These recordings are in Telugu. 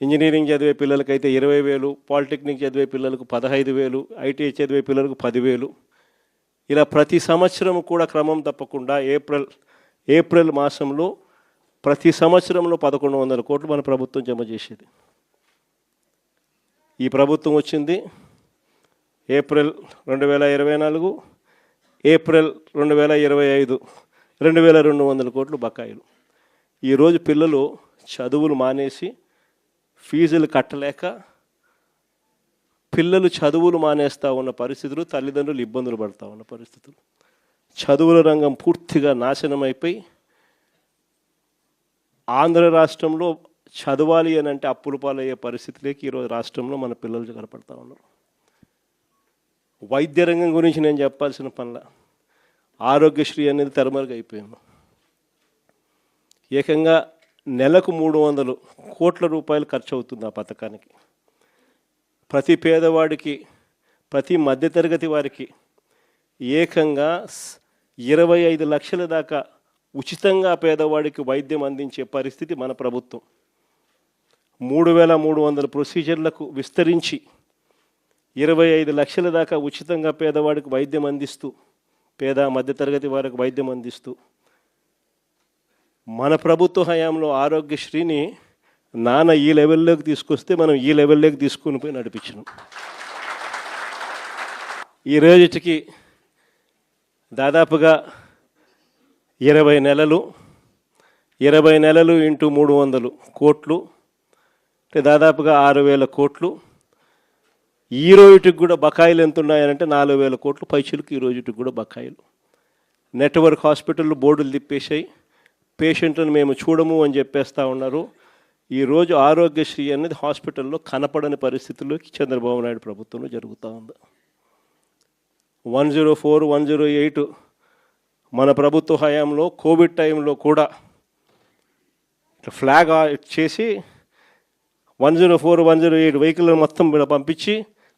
ఇంజనీరింగ్ చదివే పిల్లలకైతే 20,000, పాలిటెక్నిక్ చదివే పిల్లలకు 15,000, ఐటీఐ చదివే పిల్లలకు 10,000. ఇలా ప్రతి సంవత్సరం కూడా క్రమం తప్పకుండా ఏప్రిల్ మాసంలో ప్రతి సంవత్సరంలో 1,100 కోట్లు మన ప్రభుత్వం జమ చేసేది. ఈ ప్రభుత్వం వచ్చింది ఏప్రిల్ 2024, ఏప్రిల్ 2025 2,200 కోట్లు బకాయిలు. ఈరోజు పిల్లలు చదువులు మానేసి ఫీజులు కట్టలేక పిల్లలు చదువులు మానేస్తూ ఉన్న పరిస్థితులు, తల్లిదండ్రులు ఇబ్బందులు పడుతూ ఉన్న పరిస్థితులు, చదువుల రంగం పూర్తిగా నాశనం అయిపోయి ఆంధ్ర రాష్ట్రంలో చదవాలి అని అంటే అప్పులు పాలయ్యే పరిస్థితులకి ఈరోజు రాష్ట్రంలో మన పిల్లలు కనపడతా ఉన్నారు. వైద్య రంగం గురించి నేను చెప్పాల్సిన పనిలా, ఆరోగ్యశ్రీ అనేది తెరమరుగైపోయింది. ఏకంగా నెలకు 300 కోట్ల రూపాయలు ఖర్చు అవుతుంది ఆ పథకానికి. ప్రతి పేదవాడికి, ప్రతి మధ్యతరగతి వారికి ఏకంగా 25 లక్షల దాకా ఉచితంగా పేదవాడికి వైద్యం అందించే పరిస్థితి మన ప్రభుత్వం. 3,300 ప్రొసీజర్లకు విస్తరించి 25 లక్షల దాకా ఉచితంగా పేదవాడికి వైద్యం అందిస్తూ, పేద మధ్యతరగతి వారికి వైద్యం అందిస్తూ మన ప్రభుత్వ హయాంలో ఆరోగ్యశ్రీని నాన్న ఈ లెవెల్లోకి తీసుకొస్తే మనం ఈ లెవెల్లోకి తీసుకుని పోయి నడిపించినాం. ఈ రోజుకి దాదాపుగా 20 నెలలు ఇంటూ 300 కోట్లు అంటే దాదాపుగా 6,000 కోట్లు. ఈ రోజుకి కూడా బకాయిలు ఎంత ఉన్నాయనంటే 4,000 కోట్లు పైచులకు ఈ రోజుకి కూడా బకాయిలు. నెట్వర్క్ హాస్పిటల్ బోర్డులు తిప్పేసాయి, పేషెంట్లను మేము చూడము అని చెప్పేస్తూ ఉన్నారు. ఈరోజు ఆరోగ్యశ్రీ అనేది హాస్పిటల్లో కనపడని పరిస్థితుల్లోకి చంద్రబాబు నాయుడు ప్రభుత్వంలో జరుగుతూ ఉంది. 104, 108 మన ప్రభుత్వ హయాంలో కోవిడ్ టైంలో కూడా ఫ్లాగ్ చేసి 104, 108 వెహికల్ మొత్తం పంపించి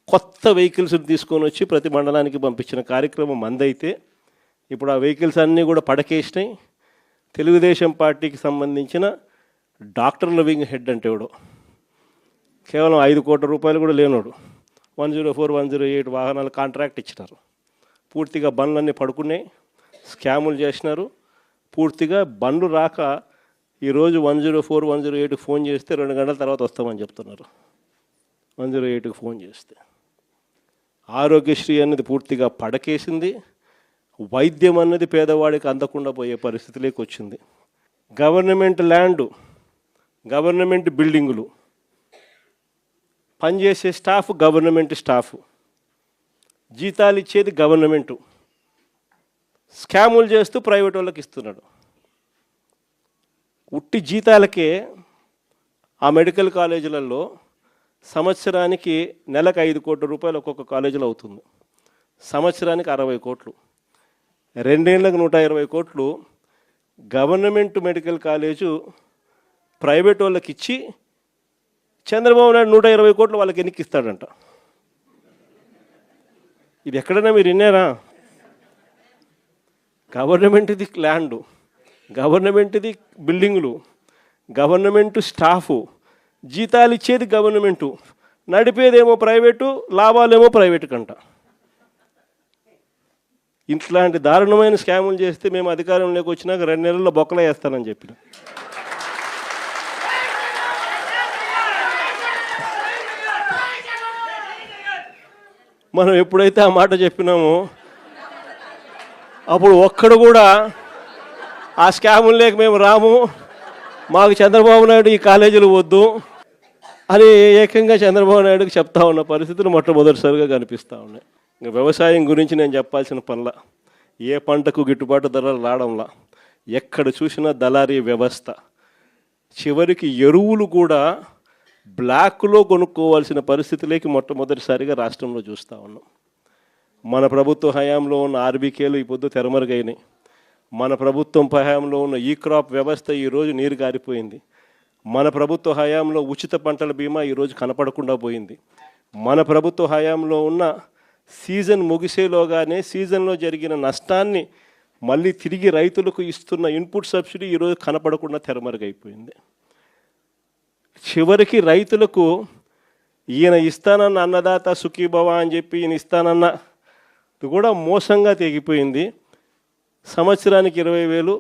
కొత్త వెహికల్స్ తీసుకొని వచ్చి ప్రతి మండలానికి పంపించిన కార్యక్రమం మందైతే ఇప్పుడు ఆ వెహికల్స్ అన్నీ కూడా పడకేసినాయి. తెలుగుదేశం పార్టీకి సంబంధించిన డాక్టర్ల వింగ్ హెడ్ అంటే ఎవడో కేవలం 5 కోట్ల రూపాయలు కూడా లేనోడు 104, 108 వాహనాలు కాంట్రాక్ట్ ఇచ్చినారు. పూర్తిగా బండ్లన్నీ పడుకున్నాయి, స్కాములు చేసినారు. పూర్తిగా బండ్లు రాక ఈరోజు 104, 108కి ఫోన్ చేస్తే 2 గంటల తర్వాత వస్తామని చెప్తున్నారు. 108కి ఫోన్ చేస్తే ఆరోగ్యశ్రీ అనేది పూర్తిగా పడకేసింది. వైద్యం అన్నది పేదవాడికి అందకుండా పోయే పరిస్థితిలోకి వచ్చింది. గవర్నమెంట్ ల్యాండు, గవర్నమెంట్ బిల్డింగులు, పనిచేసే స్టాఫ్ గవర్నమెంట్ స్టాఫ్, జీతాలు ఇచ్చేది గవర్నమెంటు, స్కాములు చేస్తూ ప్రైవేట్ వాళ్ళకి ఇస్తున్నాడు. ఉట్టి జీతాలకే ఆ మెడికల్ కాలేజీలలో సంవత్సరానికి నెలకు 5 కోట్ల రూపాయలు ఒక్కొక్క కాలేజీలో అవుతుంది. సంవత్సరానికి 60 కోట్లు, 2 ఏళ్ళకు 120 కోట్లు గవర్నమెంట్ మెడికల్ కాలేజు ప్రైవేట్ వాళ్ళకి ఇచ్చి చంద్రబాబు నాయుడు 120 కోట్లు వాళ్ళకి ఎన్నికిస్తాడంట. ఇది ఎక్కడైనా మీరు విన్నారా? గవర్నమెంట్ది ల్యాండు, గవర్నమెంట్ది బిల్డింగులు, గవర్నమెంట్ స్టాఫు, జీతాలు ఇచ్చేది గవర్నమెంటు, నడిపేదేమో ప్రైవేటు, లాభాలేమో ప్రైవేటు కంట. ఇట్లాంటి దారుణమైన స్కాములు చేస్తే మేము అధికారంలోకి వచ్చినాక 2 నెలల్లో బొక్కలు వేస్తానని చెప్పిన. మనం ఎప్పుడైతే ఆ మాట చెప్పినామో అప్పుడు ఒక్కడు కూడా ఆ స్కాములు లేక మేము రాము, మాకు చంద్రబాబు నాయుడు ఈ కాలేజీలు వద్దు అని ఏకంగా చంద్రబాబు నాయుడుకి చెప్తా ఉన్న పరిస్థితులు మొట్టమొదటిసారిగా కనిపిస్తూ ఉన్నాయి. ఇంకా వ్యవసాయం గురించి నేను చెప్పాల్సిన పనిలా, ఏ పంటకు గిట్టుబాటు ధరలు రావడంలా, ఎక్కడ చూసినా దళారీ వ్యవస్థ, చివరికి ఎరువులు కూడా బ్లాక్లో కొనుక్కోవాల్సిన పరిస్థితులకి మొట్టమొదటిసారిగా రాష్ట్రంలో చూస్తూ ఉన్నాం. మన ప్రభుత్వ హయాంలో ఉన్న ఆర్బీకేలు ఈ పొద్దు తెరమరుగైనాయి. మన ప్రభుత్వం హయాంలో ఉన్న ఈ క్రాప్ వ్యవస్థ ఈరోజు నీరు గారిపోయింది. మన ప్రభుత్వ హయాంలో ఉచిత పంటల బీమా ఈరోజు కనపడకుండా పోయింది. మన ప్రభుత్వ హయాంలో ఉన్న సీజన్ ముగిసేలోగానే సీజన్లో జరిగిన నష్టాన్ని మళ్ళీ తిరిగి రైతులకు ఇస్తున్న ఇన్పుట్ సబ్సిడీ ఈరోజు కనపడకుండా తెరమరుగైపోయింది. చివరికి రైతులకు ఈయన ఇస్తానన్న అన్నదాత సుఖీభవ అని చెప్పి ఈయన ఇస్తానన్న కూడా మోసంగా తెగిపోయింది. సంవత్సరానికి 20,000,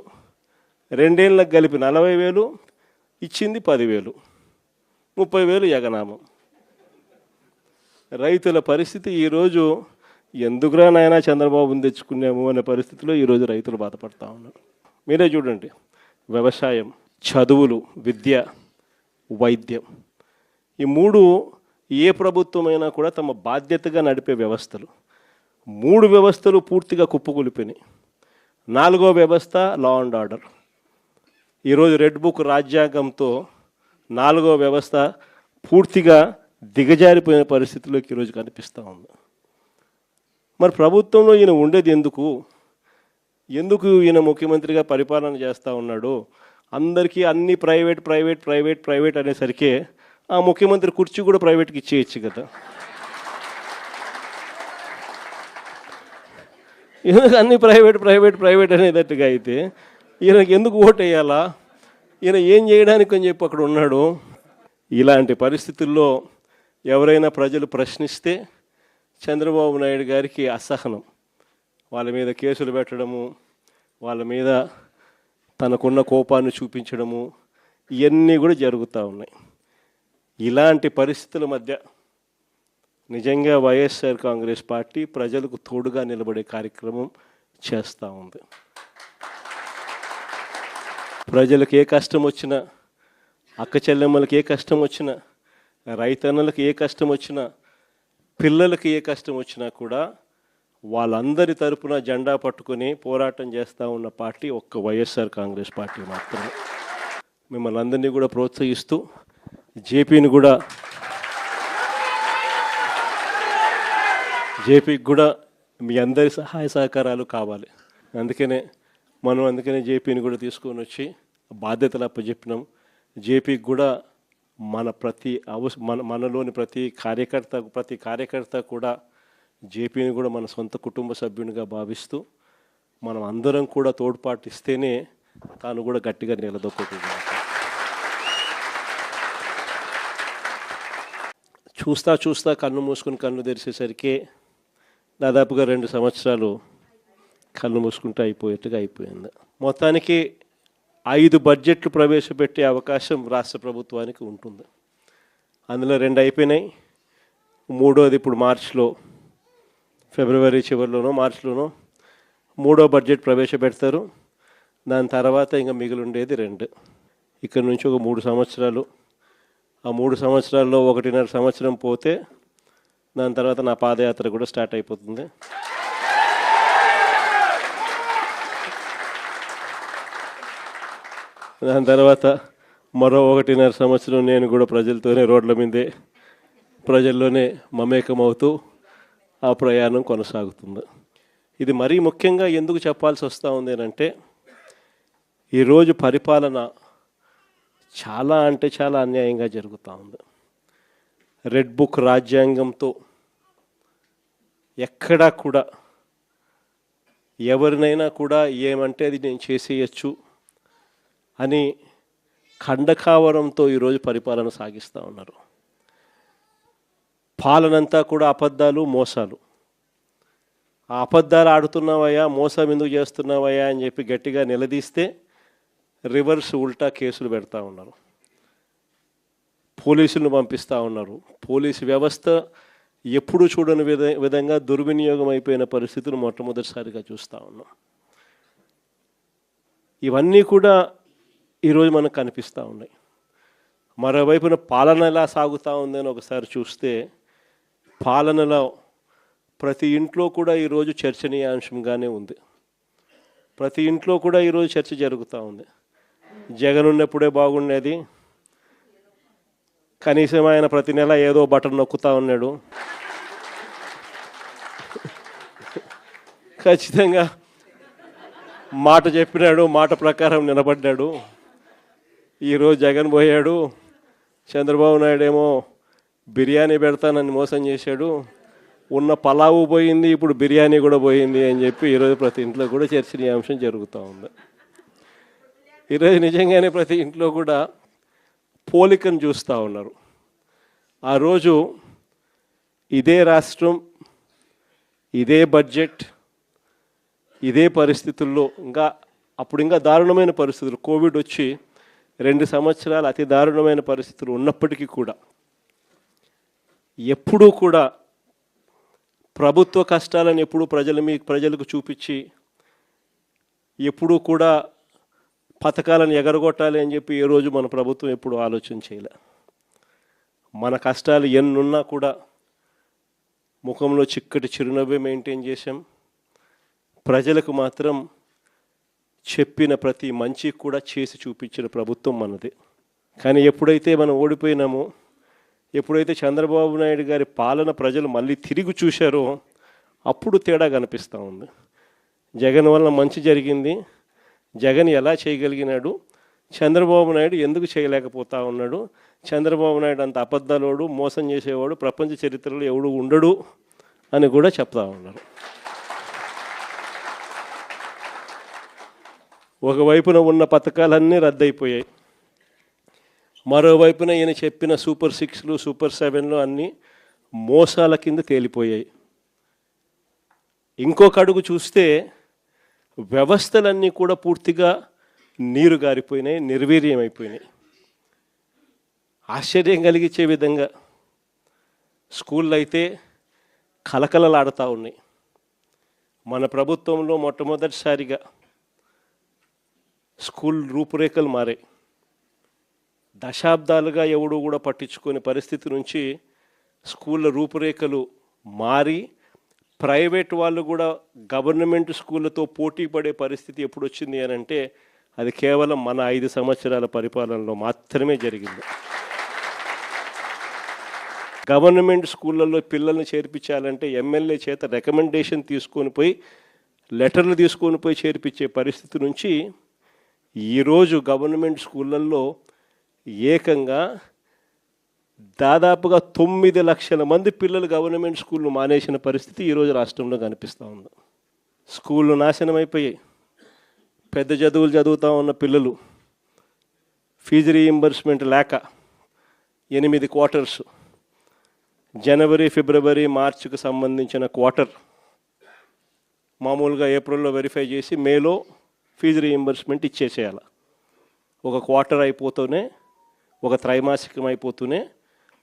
2 ఏళ్ళకి కలిపి 40,000, ఇచ్చింది 10,000, 30,000 ఎగనామం. రైతుల పరిస్థితి ఈరోజు ఎందుకురా నాయనా చంద్రబాబుని తెచ్చుకున్నాము అనే పరిస్థితిలో ఈరోజు రైతులు బాధపడతా ఉన్నారు. మీరే చూడండి, వ్యవసాయం, చదువులు, విద్య, వైద్యం, ఈ 3 ఏ ప్రభుత్వమైనా కూడా తమ బాధ్యతగా నడిపే వ్యవస్థలు. 3 వ్యవస్థలు పూర్తిగా కుప్పకూలిపోయినాయి. 4వ వ్యవస్థ లా అండ్ ఆర్డర్. ఈరోజు రెడ్ బుక్ రాజ్యాంగంతో 4వ వ్యవస్థ పూర్తిగా దిగజారిపోయిన పరిస్థితిలోకి ఈరోజు కనిపిస్తూ ఉంది. మరి ప్రభుత్వంలో ఈయన ఉండేది ఎందుకు ఈయన ముఖ్యమంత్రిగా పరిపాలన చేస్తూ ఉన్నాడు? అందరికీ అన్ని ప్రైవేట్ అనేసరికి ఆ ముఖ్యమంత్రి కుర్చీ కూడా ప్రైవేట్కి ఇచ్చేయచ్చు కదా. ఎందుకు అన్ని ప్రైవేట్ అనేటట్టుగా అయితే ఈయనకి ఎందుకు ఓటు వేయాలా? ఈయన ఏం చేయడానికి అని చెప్పి అక్కడ ఉన్నాడు. ఇలాంటి పరిస్థితుల్లో ఎవరైనా ప్రజలు ప్రశ్నిస్తే చంద్రబాబు నాయుడు గారికి అసహనం, వాళ్ళ మీద కేసులు పెట్టడము, వాళ్ళ మీద తనకున్న కోపాన్ని చూపించడము, ఇవన్నీ కూడా జరుగుతూ ఉన్నాయి. ఇలాంటి పరిస్థితుల మధ్య నిజంగా వైఎస్ఆర్ కాంగ్రెస్ పార్టీ ప్రజలకు తోడుగా నిలబడే కార్యక్రమం చేస్తూ ఉంది. ప్రజలకు ఏ కష్టం వచ్చినా, అక్క చెల్లెమ్మలకు ఏ కష్టం వచ్చినా, రైతన్నలకు ఏ కష్టం వచ్చినా, పిల్లలకి ఏ కష్టం వచ్చినా కూడా వాళ్ళందరి తరపున జెండా పట్టుకొని పోరాటం చేస్తూ ఉన్న పార్టీ ఒక్క వైఎస్ఆర్ కాంగ్రెస్ పార్టీ మాత్రమే. మిమ్మల్ని అందరినీ కూడా ప్రోత్సహిస్తూ జేపీకి కూడా మీ అందరి సహాయ సహకారాలు కావాలి. అందుకనే జేపీని కూడా తీసుకొని వచ్చి బాధ్యతలు అప్పచెప్పినాం. జేపీకి కూడా మనలోని ప్రతి కార్యకర్త కూడా జేపీని కూడా మన సొంత కుటుంబ సభ్యునిగా భావిస్తూ మనం అందరం కూడా తోడ్పాటు ఇస్తేనే తాను కూడా గట్టిగా నిలదొక్కుంటుంది. చూస్తా కన్ను మూసుకుని కన్ను తెరిచేసరికి దాదాపుగా 2 సంవత్సరాలు కన్ను మూసుకుంటే అయిపోయింది. మొత్తానికి 5 బడ్జెట్లు ప్రవేశపెట్టే అవకాశం రాష్ట్ర ప్రభుత్వానికి ఉంటుంది. అందులో 2 అయిపోయినాయి. 3వది ఇప్పుడు ఫిబ్రవరి చివరిలోనో మార్చిలోనో 3వ బడ్జెట్ ప్రవేశపెడతారు. దాని తర్వాత ఇంకా మిగిలి ఉండేది 2. ఇక్కడ నుంచి ఒక 3 సంవత్సరాలు. ఆ 3 సంవత్సరాల్లో 1.5 సంవత్సరం పోతే దాని తర్వాత నా పాదయాత్ర కూడా స్టార్ట్ అయిపోతుంది. దాని తర్వాత మరో 1.5 సంవత్సరం నేను కూడా ప్రజలతోనే రోడ్ల మీదే ప్రజల్లోనే మమేకమవుతూ ఆ ప్రయాణం కొనసాగుతుంది. ఇది మరీ ముఖ్యంగా ఎందుకు చెప్పాల్సి వస్తూ ఉంది అంటే ఈరోజు పరిపాలన చాలా అన్యాయంగా జరుగుతూ ఉంది. రెడ్ బుక్ రాజ్యాంగంతో ఎక్కడా కూడా ఎవరినైనా కూడా ఏమంటే అది నేను చేసేయచ్చు అని ఖండకావరంతో ఈరోజు పరిపాలన సాగిస్తూ ఉన్నారు. పాలనంతా కూడా అబద్ధాలు, మోసాలు. ఆ అబద్ధాలు ఆడుతున్నావయ్యా, మోసం ఎందుకు చేస్తున్నావయ్యా అని చెప్పి గట్టిగా నిలదీస్తే రివర్స్ ఉల్టా కేసులు పెడతా ఉన్నారు, పోలీసులను పంపిస్తూ ఉన్నారు. పోలీసు వ్యవస్థ ఎప్పుడు చూడని విధంగా దుర్వినియోగం అయిపోయిన పరిస్థితులు మొట్టమొదటిసారిగా చూస్తూ ఉన్నాం. ఇవన్నీ కూడా ఈరోజు మనకు కనిపిస్తూ ఉన్నాయి. మరోవైపున పాలన ఎలా సాగుతూ ఉందని ఒకసారి చూస్తే పాలనలో ప్రతి ఇంట్లో కూడా ఈరోజు చర్చనీయాంశంగానే ఉంది. ప్రతి ఇంట్లో కూడా ఈరోజు చర్చ జరుగుతూ ఉంది. జగన్ ఉన్నప్పుడే బాగుండేది, కనీసం ఆయన ప్రతి నెల ఏదో బటన్ నొక్కుతూ ఉన్నాడు, ఖచ్చితంగా మాట చెప్పినాడు, మాట ప్రకారం నిలబడ్డాడు. ఈరోజు జగన్ పోయాడు, చంద్రబాబు నాయుడు ఏమో బిర్యానీ పెడతానని మోసం చేశాడు, ఉన్న పలావు పోయింది, ఇప్పుడు బిర్యానీ కూడా పోయింది అని చెప్పి ఈరోజు ప్రతి ఇంట్లో కూడా చర్చనీయాంశం జరుగుతూ ఉంది. ఈరోజు నిజంగానే ప్రతి ఇంట్లో కూడా పోలికను చూస్తూ ఉన్నారు. ఆ రోజు ఇదే రాష్ట్రం, ఇదే బడ్జెట్, ఇదే పరిస్థితుల్లో అప్పుడు ఇంకా దారుణమైన పరిస్థితులు, కోవిడ్ వచ్చి 2 సంవత్సరాలు అతి దారుణమైన పరిస్థితులు ఉన్నప్పటికీ కూడా ఎప్పుడూ కూడా ప్రభుత్వ కష్టాలను ఎప్పుడూ ప్రజలకు చూపించి ఎప్పుడూ కూడా పథకాలను ఎగరగొట్టాలి అని చెప్పి ఏ రోజు మన ప్రభుత్వం ఎప్పుడు ఆలోచన చేయలే. మన కష్టాలు ఎన్నున్నా కూడా ముఖంలో చిక్కటి చిరునవ్వే మెయింటైన్ చేశాం. ప్రజలకు మాత్రం చెప్పిన ప్రతి మంచి కూడా చేసి చూపించిన ప్రభుత్వం మనది. కానీ ఎప్పుడైతే మనం ఓడిపోయినామో, ఎప్పుడైతే చంద్రబాబు నాయుడు గారి పాలన ప్రజలు మళ్ళీ తిరిగి చూశారో అప్పుడు తేడా కనిపిస్తూ ఉంది. జగన్ వల్ల మంచి జరిగింది, జగన్ ఎలా చేయగలిగినాడు, చంద్రబాబు నాయుడు ఎందుకు చేయలేకపోతా ఉన్నాడు, చంద్రబాబు నాయుడు అంత అబద్ధాలోడు, మోసం చేసేవాడు ప్రపంచ చరిత్రలో ఎవడు ఉండడు అని కూడా చెప్తా ఉన్నారు. ఒకవైపున ఉన్న పథకాలన్నీ రద్దయిపోయాయి, మరోవైపున ఈయన చెప్పిన సూపర్ 6లు సూపర్ 7లు అన్నీ మోసాల కింద తేలిపోయాయి. ఇంకొక అడుగు చూస్తే వ్యవస్థలన్నీ కూడా పూర్తిగా నీరు గారిపోయినాయి, నిర్వీర్యమైపోయినాయి. ఆశ్చర్యం కలిగించే విధంగా స్కూళ్ళు అయితే కలకలలాడుతూ ఉన్నాయి. మన ప్రభుత్వంలో మొట్టమొదటిసారిగా స్కూల్ రూపురేఖలు మారాయి. దశాబ్దాలుగా ఎవడు కూడా పట్టించుకునే పరిస్థితి నుంచి స్కూళ్ళ రూపురేఖలు మారి ప్రైవేట్ వాళ్ళు కూడా గవర్నమెంట్ స్కూళ్ళతో పోటీ పడే పరిస్థితి ఎప్పుడు వచ్చింది అని అంటే అది కేవలం మన 5 సంవత్సరాల పరిపాలనలో మాత్రమే జరిగింది. గవర్నమెంట్ స్కూళ్ళల్లో పిల్లల్ని చేర్పించాలంటే ఎమ్మెల్యే చేత రికమెండేషన్ తీసుకొని పోయి లెటర్లు తీసుకొని పోయి చేర్పించే పరిస్థితి నుంచి ఈరోజు గవర్నమెంట్ స్కూళ్ళల్లో ఏకంగా దాదాపుగా 9 లక్షల మంది పిల్లలు గవర్నమెంట్ స్కూళ్ళు మానేసిన పరిస్థితి ఈరోజు రాష్ట్రంలో కనిపిస్తూ ఉంది. స్కూళ్ళు నాశనం అయిపోయాయి. పెద్ద చదువులు చదువుతూ ఉన్న పిల్లలు ఫీజు రీయింబర్స్మెంట్ లేక 8 క్వార్టర్స్, జనవరి, ఫిబ్రవరి, మార్చికి సంబంధించిన క్వార్టర్ మామూలుగా ఏప్రిల్లో వెరిఫై చేసి మేలో ఫీజు రీయింబర్స్మెంట్ ఇచ్చేసేయాలి. ఒక క్వార్టర్ అయిపోతూనే, ఒక త్రైమాసికం అయిపోతూనే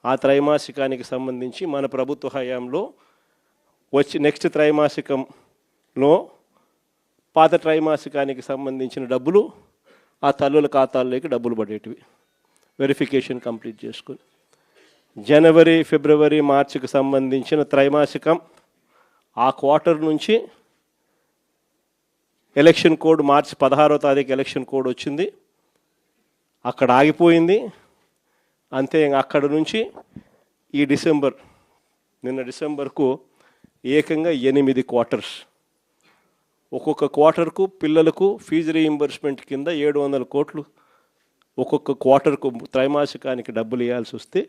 ఆ త్రైమాసికానికి సంబంధించి మన ప్రభుత్వ హయాంలో నెక్స్ట్ త్రైమాసికంలో పాత త్రైమాసికానికి సంబంధించిన డబ్బులు ఆ తల్లుల ఖాతాల్లోకి డబ్బులు పడేటివి వెరిఫికేషన్ కంప్లీట్ చేసుకుని. జనవరి, ఫిబ్రవరి, మార్చికి సంబంధించిన త్రైమాసికం ఆ క్వార్టర్ నుంచి ఎలక్షన్ కోడ్ మార్చి 16వ తారీఖు ఎలక్షన్ కోడ్ వచ్చింది, అక్కడ ఆగిపోయింది. అంతే. అక్కడ నుంచి ఈ నిన్న డిసెంబర్కు ఏకంగా 8 క్వార్టర్స్. ఒక్కొక్క క్వార్టర్కు పిల్లలకు ఫీజు రీయింబర్స్మెంట్ కింద 700 కోట్లు ఒక్కొక్క క్వార్టర్కు త్రైమాసికానికి డబ్బులు ఇవ్వాల్సి వస్తే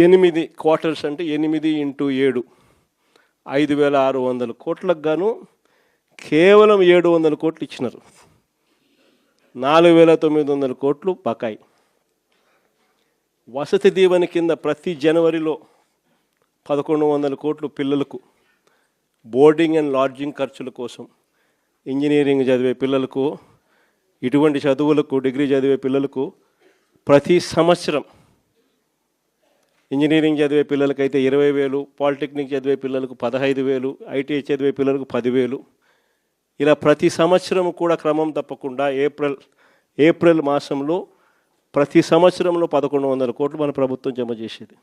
8 క్వార్టర్స్ అంటే 8 × 7 5,600 కోట్లకు గాను కేవలం 700 కోట్లు ఇచ్చినారు. 4,900 కోట్లు బకాయి. వసతి దీవెన కింద ప్రతి జనవరిలో 1,100 కోట్లు పిల్లలకు బోర్డింగ్ అండ్ లాడ్జింగ్ ఖర్చుల కోసం, ఇంజనీరింగ్ చదివే పిల్లలకు, ఇటువంటి చదువులకు, డిగ్రీ చదివే పిల్లలకు ప్రతి సంవత్సరం, ఇంజనీరింగ్ చదివే పిల్లలకైతే 20,000, పాలిటెక్నిక్ చదివే పిల్లలకు 15,000, ఐటీఐ చదివే పిల్లలకు 10,000, ఇలా ప్రతి సంవత్సరం కూడా క్రమం తప్పకుండా ఏప్రిల్ మాసంలో ప్రతి సంవత్సరంలో 1,100 కోట్లు మన ప్రభుత్వం జమ చేసేది.